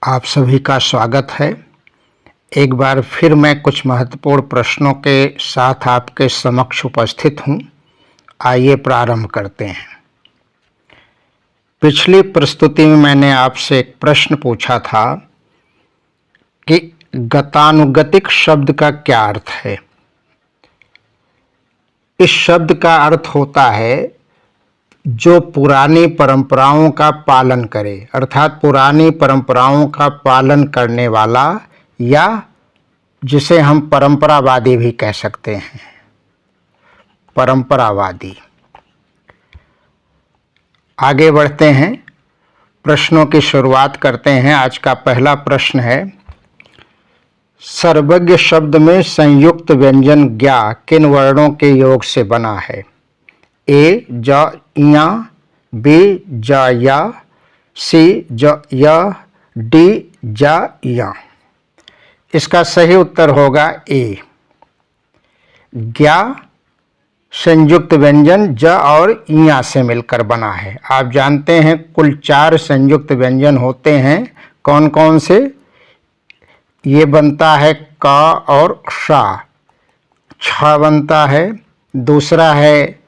आप सभी का स्वागत है। एक बार फिर मैं कुछ महत्वपूर्ण प्रश्नों के साथ आपके समक्ष उपस्थित हूँ। आइए प्रारंभ करते हैं। पिछली प्रस्तुति में मैंने आपसे एक प्रश्न पूछा था कि गतानुगतिक शब्द का क्या अर्थ है। इस शब्द का अर्थ होता है जो पुरानी परंपराओं का पालन करे, अर्थात पुरानी परंपराओं का पालन करने वाला, या जिसे हम परंपरावादी भी कह सकते हैं। परंपरावादी। आगे बढ़ते हैं, प्रश्नों की शुरुआत करते हैं। आज का पहला प्रश्न है, सर्वज्ञ शब्द में संयुक्त व्यंजन ज्ञा किन वर्णों के योग से बना है। ए ज या, बी ज या, सी ज या, डी ज या। इसका सही उत्तर होगा ए। ज्ञा संयुक्त व्यंजन ज और या से मिलकर बना है। आप जानते हैं कुल 4 संयुक्त व्यंजन होते हैं। कौन कौन से? ये बनता है क और श, छ बनता है। दूसरा है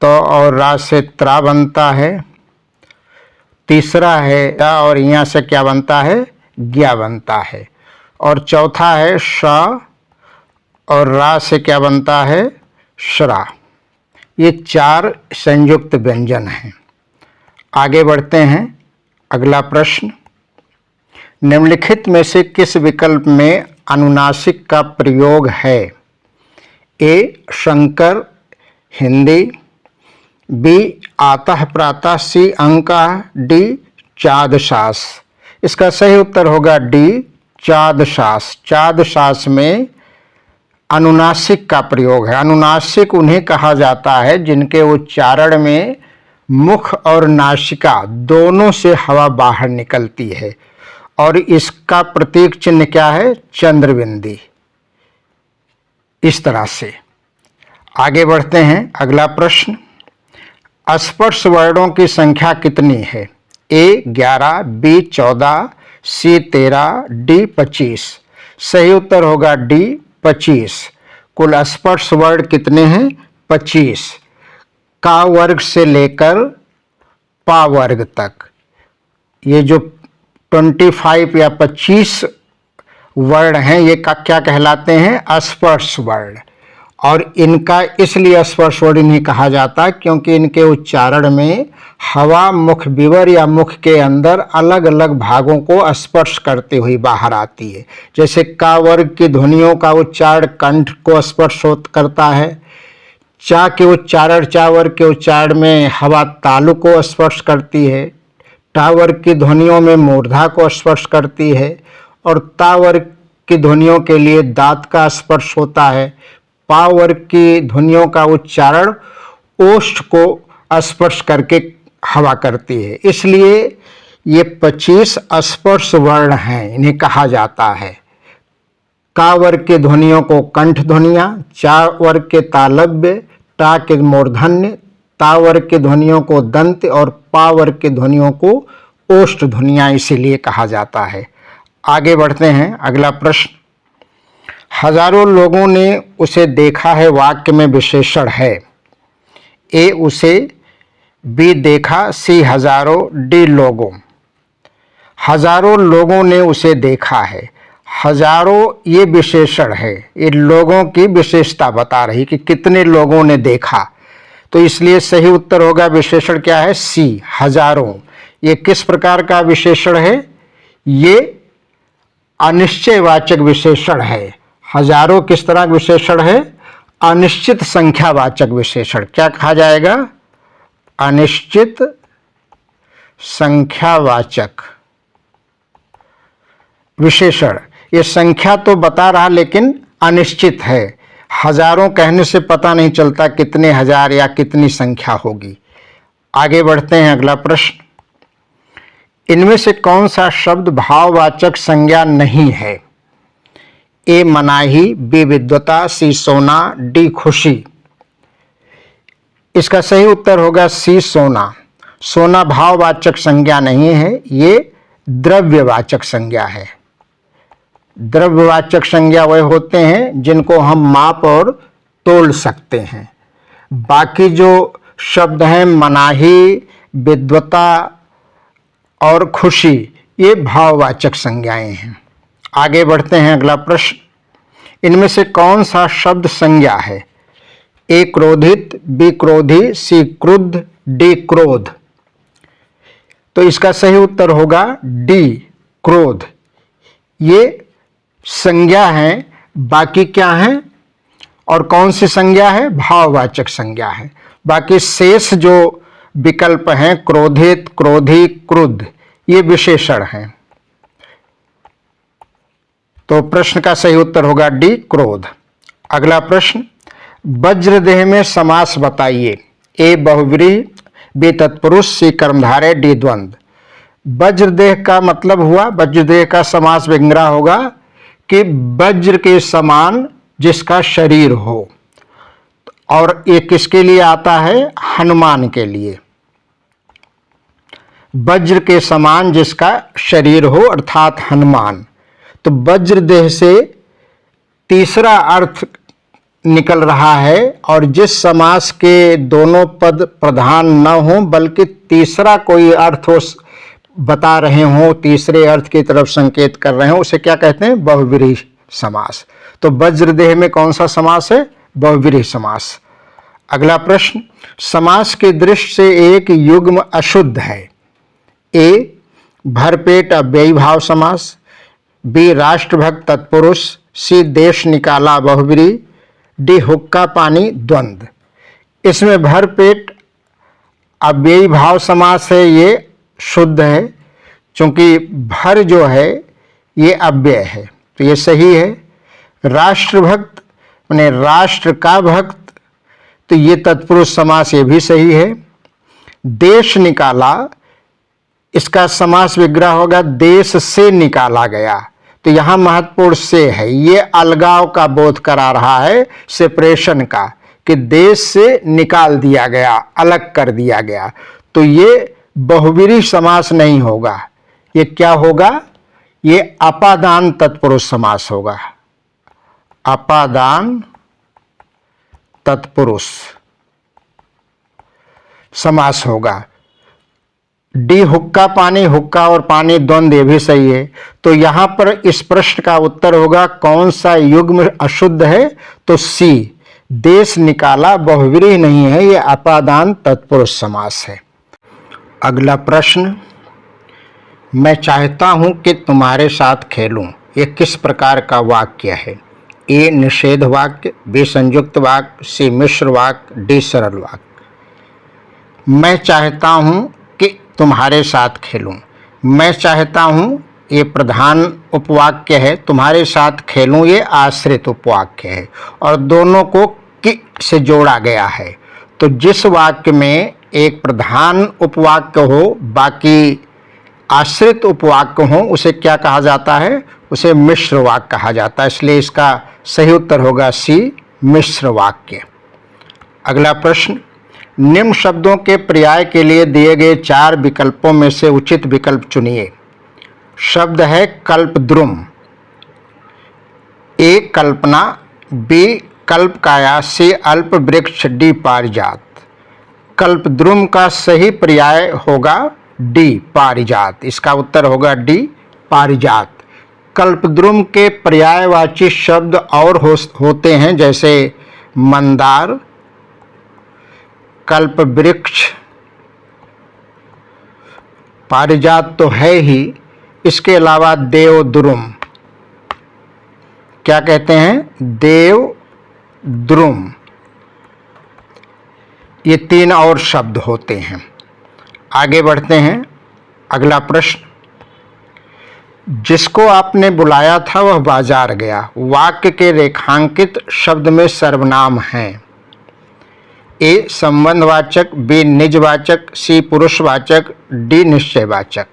तो और रा से त्रा बनता है। तीसरा है ता और यहाँ से क्या बनता है? ज्ञा बनता है। और चौथा है श और रा से क्या बनता है? श्रा। ये 4 संयुक्त व्यंजन हैं। आगे बढ़ते हैं। अगला प्रश्न, निम्नलिखित में से किस विकल्प में अनुनासिक का प्रयोग है। ए शंकर हिंदी, बी आतः प्रातः, सी अंका, डी चादशास। इसका सही उत्तर होगा डी चादशास। चादशास में अनुनासिक का प्रयोग है। अनुनासिक उन्हें कहा जाता है जिनके उच्चारण में मुख और नासिका दोनों से हवा बाहर निकलती है, और इसका प्रतीक चिन्ह क्या है? चंद्रबिंदी। इस तरह से आगे बढ़ते हैं। अगला प्रश्न, स्पर्श वर्णों की संख्या कितनी है। ए 11, बी 14, सी 13, डी 25। सही उत्तर होगा डी 25। कुल स्पर्श वर्ण कितने हैं? 25। का वर्ग से लेकर पा वर्ग तक ये जो 25 या 25 वर्ण हैं, ये क्या कहलाते हैं? स्पर्श वर्ण। और इनका इसलिए स्पर्श वर्ण इन्हें कहा जाता है क्योंकि इनके उच्चारण में हवा मुख विवर या मुख के अंदर अलग अलग भागों को स्पर्श करते हुए बाहर आती है। जैसे का वर्ग की ध्वनियों का उच्चारण कंठ को स्पर्श करता है। चा के उच्चारण, चा वर्ग के उच्चारण में हवा तालु को स्पर्श करती है। टा वर्ग की ध्वनियों में मूर्धा को स्पर्श करती है। और ता वर्ग की ध्वनियों के लिए दांत का स्पर्श होता है। पा वर्ग की ध्वनियों का उच्चारण ओष्ठ को स्पर्श करके हवा करती है। इसलिए ये 25 स्पर्श वर्ण हैं, इन्हें कहा जाता है। का वर्ग के ध्वनियों को कंठ ध्वनियाँ, चा वर्ग के तालव्य, टा के मूर्धन्य, ता वर्ग के ध्वनियों को दंत और पा वर्ग के ध्वनियों को ओष्ठ ध्वनियाँ इसीलिए कहा जाता है। आगे बढ़ते हैं। अगला प्रश्न, हजारों लोगों ने उसे देखा है वाक्य में विशेषण है। ए उसे, बी देखा, सी हजारों, डी लोगों। हजारों लोगों ने उसे देखा है। हजारों ये विशेषण है, ये लोगों की विशेषता बता रही कि कितने लोगों ने देखा, तो इसलिए सही उत्तर होगा विशेषण क्या है? सी हजारों। ये किस प्रकार का विशेषण है? ये अनिश्चयवाचक विशेषण है। हजारों किस तरह का विशेषण है? अनिश्चित संख्यावाचक विशेषण। क्या कहा जाएगा? अनिश्चित संख्यावाचक विशेषण। ये संख्या तो बता रहा लेकिन अनिश्चित है। हजारों कहने से पता नहीं चलता कितने हजार या कितनी संख्या होगी। आगे बढ़ते हैं। अगला प्रश्न, इनमें से कौन सा शब्द भाववाचक संज्ञा नहीं है। ए मनाही, बी विद्वता, सी सोना, डी खुशी। इसका सही उत्तर होगा सी सोना। सोना भाववाचक संज्ञा नहीं है, ये द्रव्यवाचक संज्ञा है। द्रव्यवाचक संज्ञा वह होते हैं जिनको हम माप और तोल सकते हैं। बाकी जो शब्द हैं मनाही, विद्वता और खुशी, ये भाववाचक संज्ञाएं हैं। आगे बढ़ते हैं, अगला प्रश्न, इनमें से कौन सा शब्द संज्ञा है? ए क्रोधित, बी क्रोधी, सी क्रुद्ध, डी क्रोध। तो इसका सही उत्तर होगा डी क्रोध। ये संज्ञा है, बाकी क्या है और कौन सी संज्ञा है? भाववाचक संज्ञा है। बाकी शेष जो विकल्प हैं क्रोधित, क्रोधी, क्रुद्ध, ये विशेषण हैं। तो प्रश्न का सही उत्तर होगा डी क्रोध। अगला प्रश्न, वज्रदेह में समास बताइए। ए बहुव्रीहि, बी तत्पुरुष, सी कर्मधारय, डी द्वंद्व। वज्रदेह का मतलब हुआ, वज्रदेह का समास विग्रह होगा कि वज्र के समान जिसका शरीर हो, और ये किसके लिए आता है? हनुमान के लिए। वज्र के समान जिसका शरीर हो अर्थात हनुमान। तो वज्रदेह से तीसरा अर्थ निकल रहा है, और जिस समास के दोनों पद प्रधान न हो बल्कि तीसरा कोई अर्थ हो बता रहे हो, तीसरे अर्थ की तरफ संकेत कर रहे हो, उसे क्या कहते हैं? बहुव्रीहि समास। तो वज्रदेह में कौन सा समास है? बहुव्रीहि समास। अगला प्रश्न, समास की दृष्टि से एक युग्म अशुद्ध है। ए भरपेट अव्ययी भाव समास, बी राष्ट्रभक्त तत्पुरुष, सी देश निकाला बहुव्रीहि, डी हुक्का पानी द्वंद्व। इसमें भरपेट अव्ययी भाव समास है, ये शुद्ध है, क्योंकि भर जो है ये अव्यय है, तो ये सही है। राष्ट्रभक्त माने राष्ट्र का भक्त, तो ये तत्पुरुष समास, ये भी सही है। देश निकाला, इसका समास विग्रह होगा देश से निकाला गया, तो यहाँ महत्वपूर्ण से है, ये अलगाव का बोध करा रहा है, सेपरेशन का, कि देश से निकाल दिया गया, अलग कर दिया गया। तो ये बहुव्रीहि समास नहीं होगा, ये क्या होगा? ये अपादान तत्पुरुष समास होगा। अपादान तत्पुरुष समास होगा। डी हुक्का पानी, हुक्का और पानी द्वंद्व, ये भी सही है। तो यहां पर इस प्रश्न का उत्तर होगा कौन सा युग्म अशुद्ध है? तो सी देश निकाला बहुव्रीहि नहीं है, ये अपादान तत्पुरुष समास है। अगला प्रश्न, मैं चाहता हूं कि तुम्हारे साथ खेलूं, ये किस प्रकार का वाक्य है? ए निषेध वाक्य, बी संयुक्त वाक्य, सी मिश्र वाक्य, डी सरल वाक्य। मैं चाहता हूं कि तुम्हारे साथ खेलूं, मैं चाहता हूं ये प्रधान उपवाक्य है, तुम्हारे साथ खेलूं ये आश्रित उपवाक्य है, और दोनों को कि से जोड़ा गया है। तो जिस वाक्य में एक प्रधान उपवाक्य हो बाकी आश्रित उपवाक्य हो, उसे क्या कहा जाता है? उसे मिश्र वाक्य कहा जाता है। इसलिए इसका सही उत्तर होगा सी मिश्र वाक्य। अगला प्रश्न, निम्न शब्दों के पर्याय के लिए दिए गए 4 विकल्पों में से उचित विकल्प चुनिए। शब्द है कल्पद्रुम। ए कल्पना, बी कल्पकाया, सी अल्प वृक्ष, डी पारिजात। कल्पद्रुम का सही पर्याय होगा डी पारिजात। इसका उत्तर होगा डी पारिजात। कल्पद्रुम के पर्यायवाची शब्द और होते हैं, जैसे मंदार, कल्पवृक्ष, पारिजात तो है ही, इसके अलावा देवद्रुम, क्या कहते हैं? देवद्रुम, ये 3 और शब्द होते हैं। आगे बढ़ते हैं, अगला प्रश्न, जिसको आपने बुलाया था वह बाजार गया, वाक्य के रेखांकित शब्द में सर्वनाम हैं। ए संबंधवाचक, बी निजवाचक, सी पुरुषवाचक, डी निश्चयवाचक।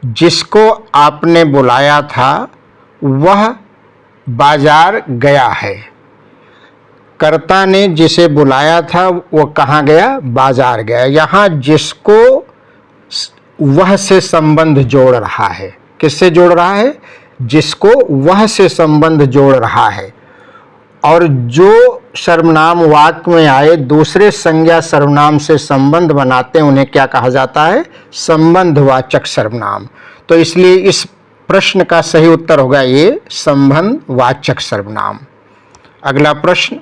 जिसको आपने बुलाया था वह बाजार गया है। कर्ता ने जिसे बुलाया था वो कहाँ गया? बाजार गया। यहाँ जिसको वह से संबंध जोड़ रहा है। किससे जोड़ रहा है? जिसको वह से संबंध जोड़ रहा है। और जो सर्वनाम वाक्य में आए दूसरे संज्ञा सर्वनाम से संबंध बनाते हैं उन्हें क्या कहा जाता है? संबंधवाचक सर्वनाम। तो इसलिए इस प्रश्न का सही उत्तर होगा ये, संबंधवाचक सर्वनाम। अगला प्रश्न,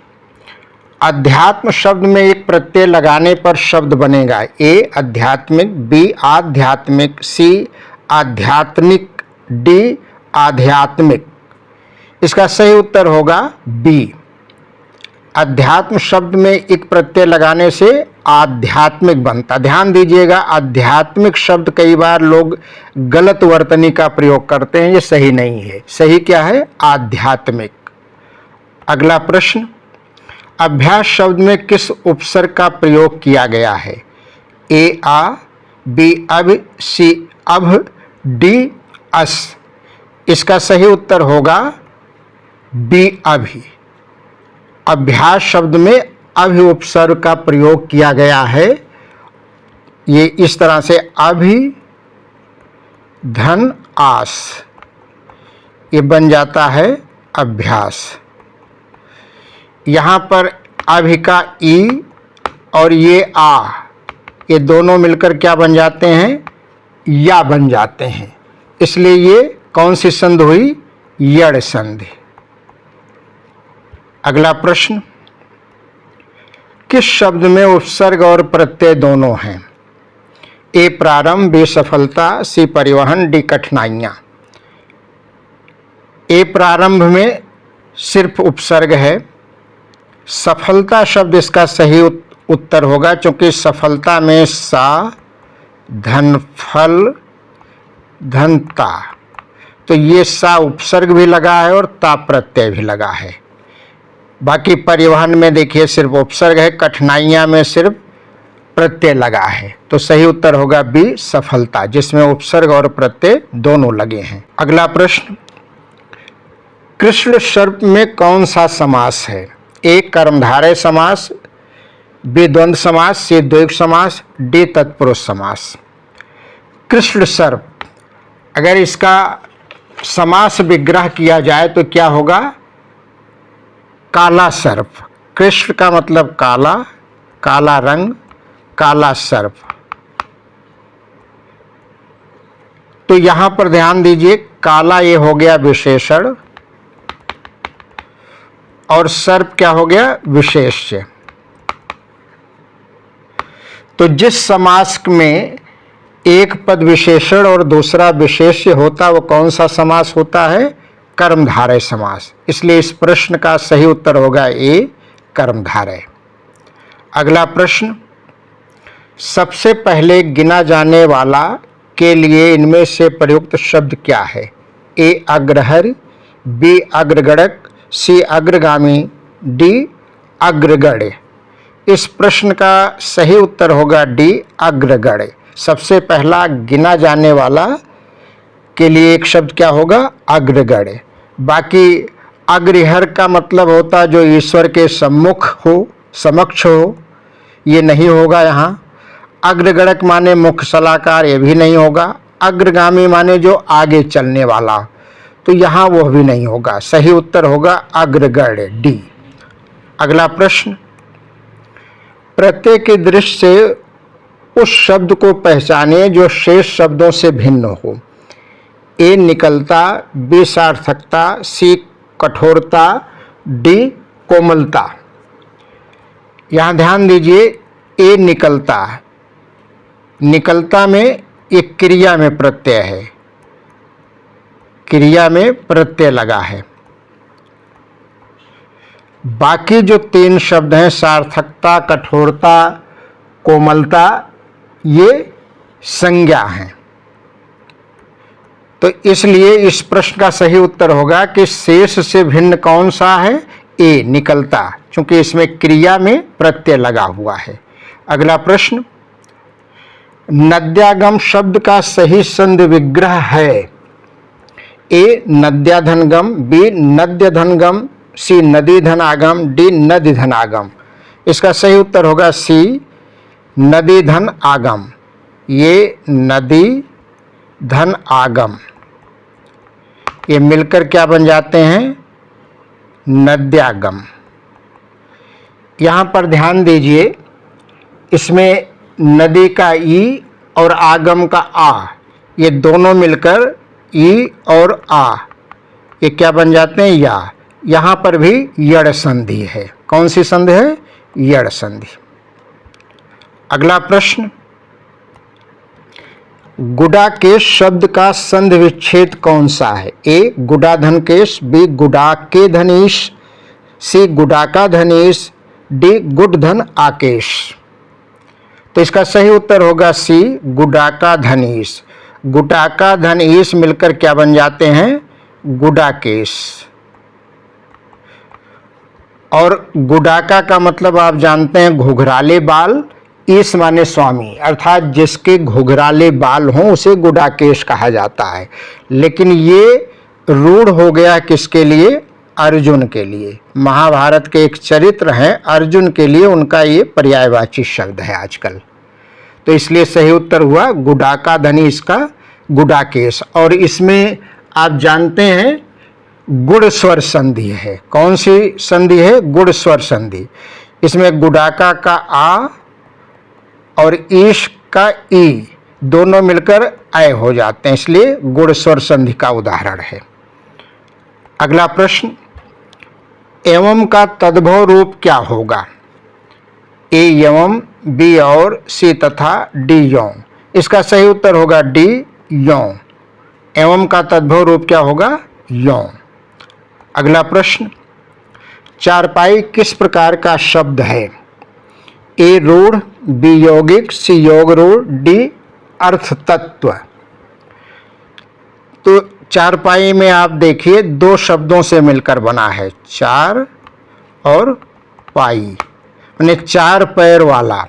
अध्यात्म शब्द में एक प्रत्यय लगाने पर शब्द बनेगा। ए आध्यात्मिक, बी आध्यात्मिक, सी आध्यात्मिक, डी आध्यात्मिक। इसका सही उत्तर होगा बी। अध्यात्म शब्द में एक प्रत्यय लगाने से आध्यात्मिक बनता। ध्यान दीजिएगा, आध्यात्मिक शब्द कई बार लोग गलत वर्तनी का प्रयोग करते हैं, ये सही नहीं है। सही क्या है? आध्यात्मिक। अगला प्रश्न, अभ्यास शब्द में किस उपसर्ग का प्रयोग किया गया है? ए आ, बी अब, सी अभ, डी अस। इसका सही उत्तर होगा बी अभि। अभ्यास शब्द में अभि उपसर्ग का प्रयोग किया गया है। ये इस तरह से अभि धन आस, ये बन जाता है अभ्यास। यहाँ पर अभि का ई और ये आ, ये दोनों मिलकर क्या बन जाते हैं? या बन जाते हैं। इसलिए ये कौन सी संधि हुई? यड़ संधि। अगला प्रश्न, किस शब्द में उपसर्ग और प्रत्यय दोनों हैं? ए प्रारंभ, बी सफलता, सी परिवहन, डी कठिनाइयाँ। ए प्रारंभ में सिर्फ उपसर्ग है। सफलता शब्द इसका सही उत्तर होगा, क्योंकि सफलता में सा, धन, फल, धनता, तो ये सा उपसर्ग भी लगा है और ता प्रत्यय भी लगा है। बाकी परिवहन में देखिए सिर्फ उपसर्ग है, कठिनाइयाँ में सिर्फ प्रत्यय लगा है। तो सही उत्तर होगा बी सफलता, जिसमें उपसर्ग और प्रत्यय दोनों लगे हैं। अगला प्रश्न, कृष्ण शब्द में कौन सा समास है? ए कर्मधारय समास, बी द्वंद्व समास, सी द्वैध समास, डी तत्पुरुष समास। कृष्ण सर्प, अगर इसका समास विग्रह किया जाए तो क्या होगा? काला सर्प। कृष्ण का मतलब काला, काला रंग, काला सर्प। तो यहां पर ध्यान दीजिए, काला ये हो गया विशेषण और सर्प क्या हो गया? विशेष्य। तो जिस समास में एक पद विशेषण और दूसरा विशेष्य होता वो कौन सा समास होता है? कर्मधारय समास। इसलिए इस प्रश्न का सही उत्तर होगा ए कर्मधारय। अगला प्रश्न, सबसे पहले गिना जाने वाला के लिए इनमें से प्रयुक्त शब्द क्या है? ए अग्रहर, बी अग्रगणक, सी अग्रगामी, डी अग्रगण्य। इस प्रश्न का सही उत्तर होगा डी अग्रगण्य। सबसे पहला गिना जाने वाला के लिए एक शब्द क्या होगा? अग्रगण्य। बाकी अग्रहर का मतलब होता जो ईश्वर के सम्मुख हो, समक्ष हो, ये नहीं होगा यहाँ। अग्रगणक माने मुख्य सलाहकार, ये भी नहीं होगा। अग्रगामी माने जो आगे चलने वाला, तो यहाँ वह भी नहीं होगा। सही उत्तर होगा अग्रगण्य, डी। अगला प्रश्न, प्रत्यय की दृष्टि से उस शब्द को पहचाने जो शेष शब्दों से भिन्न हो। ए निकलता, बी सार्थकता, सी कठोरता, डी कोमलता। यहाँ ध्यान दीजिए, ए निकलता, निकलता में एक क्रिया में प्रत्यय है, क्रिया में प्रत्यय लगा है। बाकी जो तीन शब्द हैं सार्थकता, कठोरता, कोमलता, ये संज्ञा हैं। तो इसलिए इस प्रश्न का सही उत्तर होगा कि शेष से भिन्न कौन सा है? ए निकलता, क्योंकि इसमें क्रिया में प्रत्यय लगा हुआ है। अगला प्रश्न, नद्यागम शब्द का सही संधि विग्रह है। ए नद्याधनगम, बी नद्यधनगम, सी नदी धनागम, डी नदी धनागम। इसका सही उत्तर होगा सी नदी धन आगम। ये नदी धन आगम, ये मिलकर क्या बन जाते हैं? नद्यागम। यहाँ पर ध्यान दीजिए, इसमें नदी का ई और आगम का आ, ये दोनों मिलकर ई और आ, ये क्या बन जाते हैं? या। यहाँ पर भी यड़ संधि है। कौन सी संधि है? यड़ संधि। अगला प्रश्न, गुडाकेश शब्द का संधि विच्छेद कौन सा है? ए गुडाधनकेश, बी गुडाके धनीश, सी गुडाका धनीश, डी गुडधन आकेश। तो इसका सही उत्तर होगा सी गुडाका धनीश। गुडाका धनीश मिलकर क्या बन जाते हैं? गुडाकेश। और गुडाका का मतलब आप जानते हैं घुघराले बाल, ईश माने स्वामी, अर्थात जिसके घुघराले बाल हों उसे गुडाकेश कहा जाता है। लेकिन ये रूढ़ हो गया किसके लिए? अर्जुन के लिए। महाभारत के एक चरित्र हैं अर्जुन के लिए, उनका ये पर्यायवाची शब्द है आजकल। तो इसलिए सही उत्तर हुआ गुडाका धनीश का गुडाकेश। और इसमें आप जानते हैं गुड़ स्वर संधि है। कौन सी संधि है? गुड़ स्वर संधि। इसमें गुडाका का आ और ईश का ई दोनों मिलकर अय हो जाते हैं, इसलिए गुड़ स्वर संधि का उदाहरण है। अगला प्रश्न, एवं का तद्भव रूप क्या होगा? ए यवम, बी और, सी तथा, डी यौं। इसका सही उत्तर होगा डी यौं। एवं का तद्भव रूप क्या होगा? यौं। अगला प्रश्न, चारपाई किस प्रकार का शब्द है? ए रूढ़, बी यौगिक, सी योग रूढ़, डी अर्थ तत्व। तो चारपाई में आप देखिए दो शब्दों से मिलकर बना है, चार और पाई, यानी चार पैर वाला।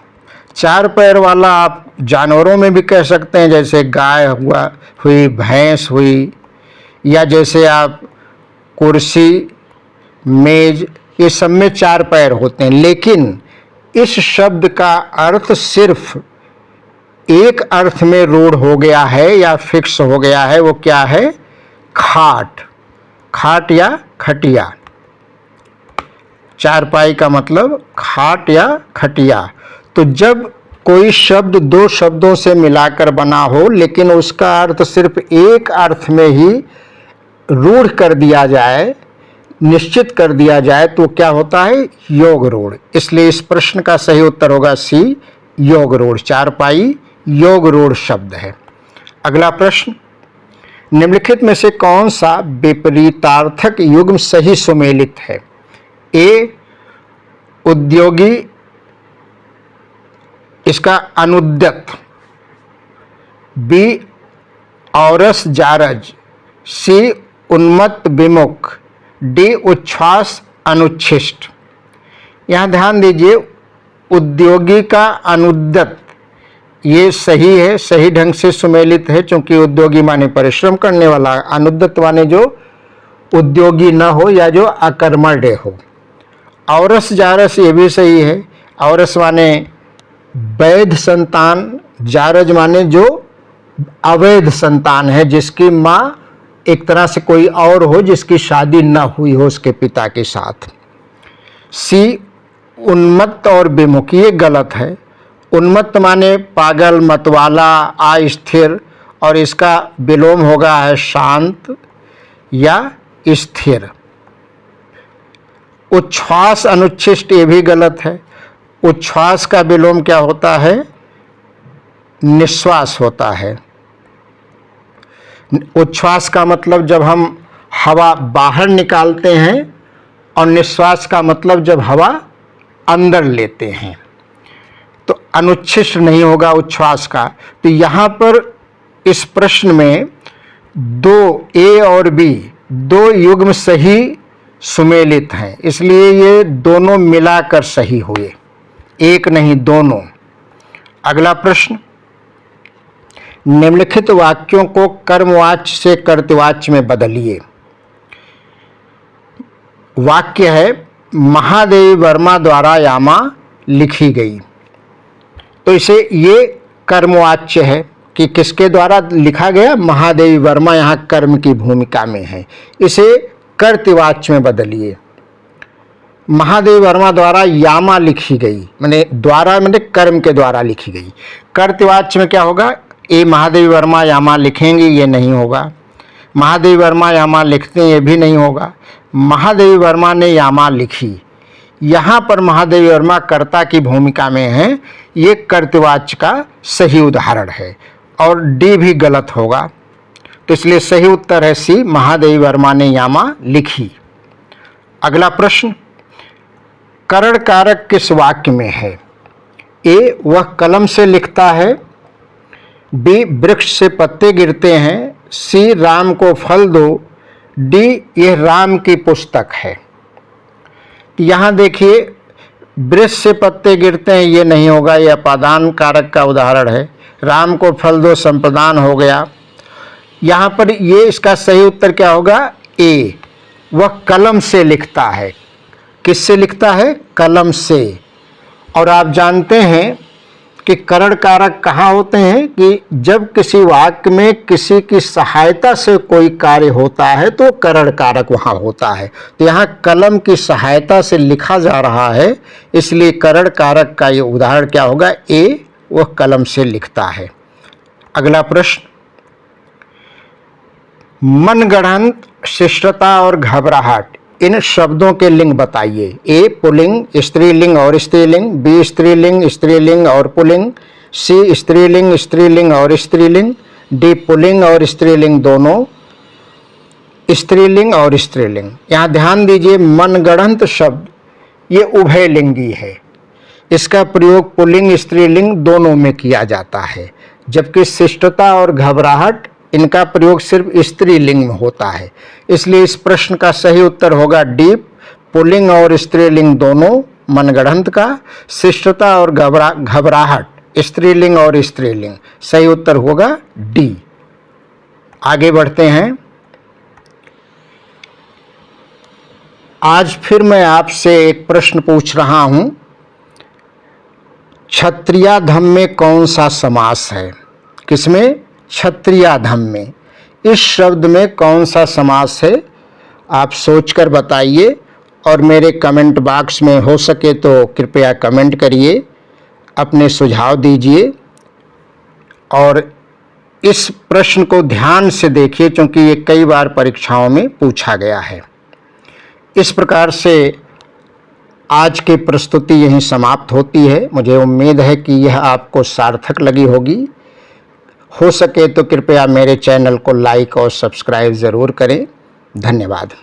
चार पैर वाला आप जानवरों में भी कह सकते हैं, जैसे गाय हुई, भैंस हुई, या जैसे आप कुर्सी, मेज, ये सब में चार पैर होते हैं। लेकिन इस शब्द का अर्थ सिर्फ एक अर्थ में रूढ़ हो गया है या फिक्स हो गया है, वो क्या है? खाट। खाट या खटिया। चारपाई का मतलब खाट या खटिया। तो जब कोई शब्द दो शब्दों से मिलाकर बना हो लेकिन उसका अर्थ सिर्फ एक अर्थ में ही रूढ़ कर दिया जाए, निश्चित कर दिया जाए, तो क्या होता है? योग रूढ़। इसलिए इस प्रश्न का सही उत्तर होगा सी योग रूढ़। चारपाई योग रूढ़ शब्द है। अगला प्रश्न, निम्नलिखित में से कौन सा विपरीतार्थक युग्म सही सुमेलित है? ए उद्योगी, इसका अनुद्यत, बी औरस जारज, सी उन्मत्त विमुख, डी उच्छ्वास अनुच्छिष्ट। यहाँ ध्यान दीजिए, उद्योगी का अनुद्यत ये सही है, सही ढंग से सुमेलित है, क्योंकि उद्योगी माने परिश्रम करने वाला, अनुद्यत माने जो उद्योगी न हो या जो अकर्मण्य हो। औरस जारस ये भी सही है। औरस माने वैध संतान, जारज माने जो अवैध संतान है, जिसकी माँ एक तरह से कोई और हो, जिसकी शादी न हुई हो उसके पिता के साथ। सी उन्मत्त और विमुख, ये गलत है। उन्मत्त माने पागल, मतवाला, अस्थिर, और इसका विलोम होगा है शांत या स्थिर। उच्छ्वास अनुच्छिष्ट, ये भी गलत है। उच्छ्वास का विलोम क्या होता है? निश्वास होता है। उच्छ्वास का मतलब जब हम हवा बाहर निकालते हैं, और निश्वास का मतलब जब हवा अंदर लेते हैं। तो अनुच्छिष्ट नहीं होगा उच्छ्वास का। तो यहाँ पर इस प्रश्न में दो, ए और बी, दो युग्म सही सुमेलित हैं, इसलिए ये दोनों मिलाकर सही हुए, एक नहीं दोनों। अगला प्रश्न, निम्नलिखित वाक्यों को कर्मवाच्य से कर्तवाच्य में बदलिए। वाक्य है, महादेवी वर्मा द्वारा यामा लिखी गई। तो इसे ये कर्मवाच्य है कि किसके द्वारा लिखा गया, महादेवी वर्मा यहाँ कर्म की भूमिका में है, इसे कर्तृवाच्य में बदलिए। महादेवी वर्मा द्वारा यामा लिखी गई, मैंने द्वारा मैंने कर्म के द्वारा लिखी गई। कर्तृवाच्य में क्या होगा, ए महादेवी वर्मा यामा लिखेंगे, ये नहीं होगा। महादेवी वर्मा यामा लिखते हैं, ये भी नहीं होगा। महादेवी वर्मा ने यामा लिखी, यहाँ पर महादेवी वर्मा कर्ता की भूमिका में है, ये कर्तृवाच्य का सही उदाहरण है। और डी भी गलत होगा, तो इसलिए सही उत्तर है सी, महादेवी वर्मा ने यामा लिखी। अगला प्रश्न, करण कारक किस वाक्य में है? ए वह कलम से लिखता है, बी वृक्ष से पत्ते गिरते हैं, सी राम को फल दो, डी यह राम की पुस्तक है। यहाँ देखिए वृक्ष से पत्ते गिरते हैं, ये नहीं होगा, यह अपादान कारक का उदाहरण है। राम को फल दो संप्रदान हो गया। यहाँ पर ये इसका सही उत्तर क्या होगा, ए वह कलम से लिखता है। किससे लिखता है? कलम से। और आप जानते हैं कि करण कारक कहाँ होते हैं कि जब किसी वाक्य में किसी की सहायता से कोई कार्य होता है तो करण कारक वहाँ होता है। तो यहाँ कलम की सहायता से लिखा जा रहा है, इसलिए करण कारक का ये उदाहरण क्या होगा, ए वह कलम से लिखता है। अगला प्रश्न, मनगढ़ंत, शिष्टता और घबराहट, इन शब्दों के लिंग बताइए। ए पुल्लिंग स्त्रीलिंग और स्त्रीलिंग, बी स्त्रीलिंग स्त्रीलिंग और पुल्लिंग, सी स्त्रीलिंग स्त्रीलिंग और स्त्रीलिंग, डी पुल्लिंग और स्त्रीलिंग दोनों, स्त्रीलिंग और स्त्रीलिंग। यहाँ ध्यान दीजिए, मनगढ़ंत शब्द ये उभयलिंगी है, इसका प्रयोग पुल्लिंग स्त्रीलिंग दोनों में किया जाता है, जबकि शिष्टता और घबराहट इनका प्रयोग सिर्फ स्त्रीलिंग में होता है। इसलिए इस प्रश्न का सही उत्तर होगा डी, पुल्लिंग और स्त्रीलिंग दोनों मनगढ़ंत का, शिष्टता और घबराहट स्त्रीलिंग और स्त्रीलिंग। सही उत्तर होगा डी। आगे बढ़ते हैं। आज फिर मैं आपसे एक प्रश्न पूछ रहा हूं, क्षत्रियाधम में कौन सा समास है? किसमें? क्षत्रियाधम में। इस शब्द में कौन सा समास है? आप सोचकर बताइए और मेरे कमेंट बॉक्स में हो सके तो कृपया कमेंट करिए, अपने सुझाव दीजिए और इस प्रश्न को ध्यान से देखिए क्योंकि ये कई बार परीक्षाओं में पूछा गया है। इस प्रकार से आज की प्रस्तुति यहीं समाप्त होती है। मुझे उम्मीद है कि यह आपको सार्थक लगी होगी। हो सके तो कृपया मेरे चैनल को लाइक और सब्सक्राइब ज़रूर करें। धन्यवाद।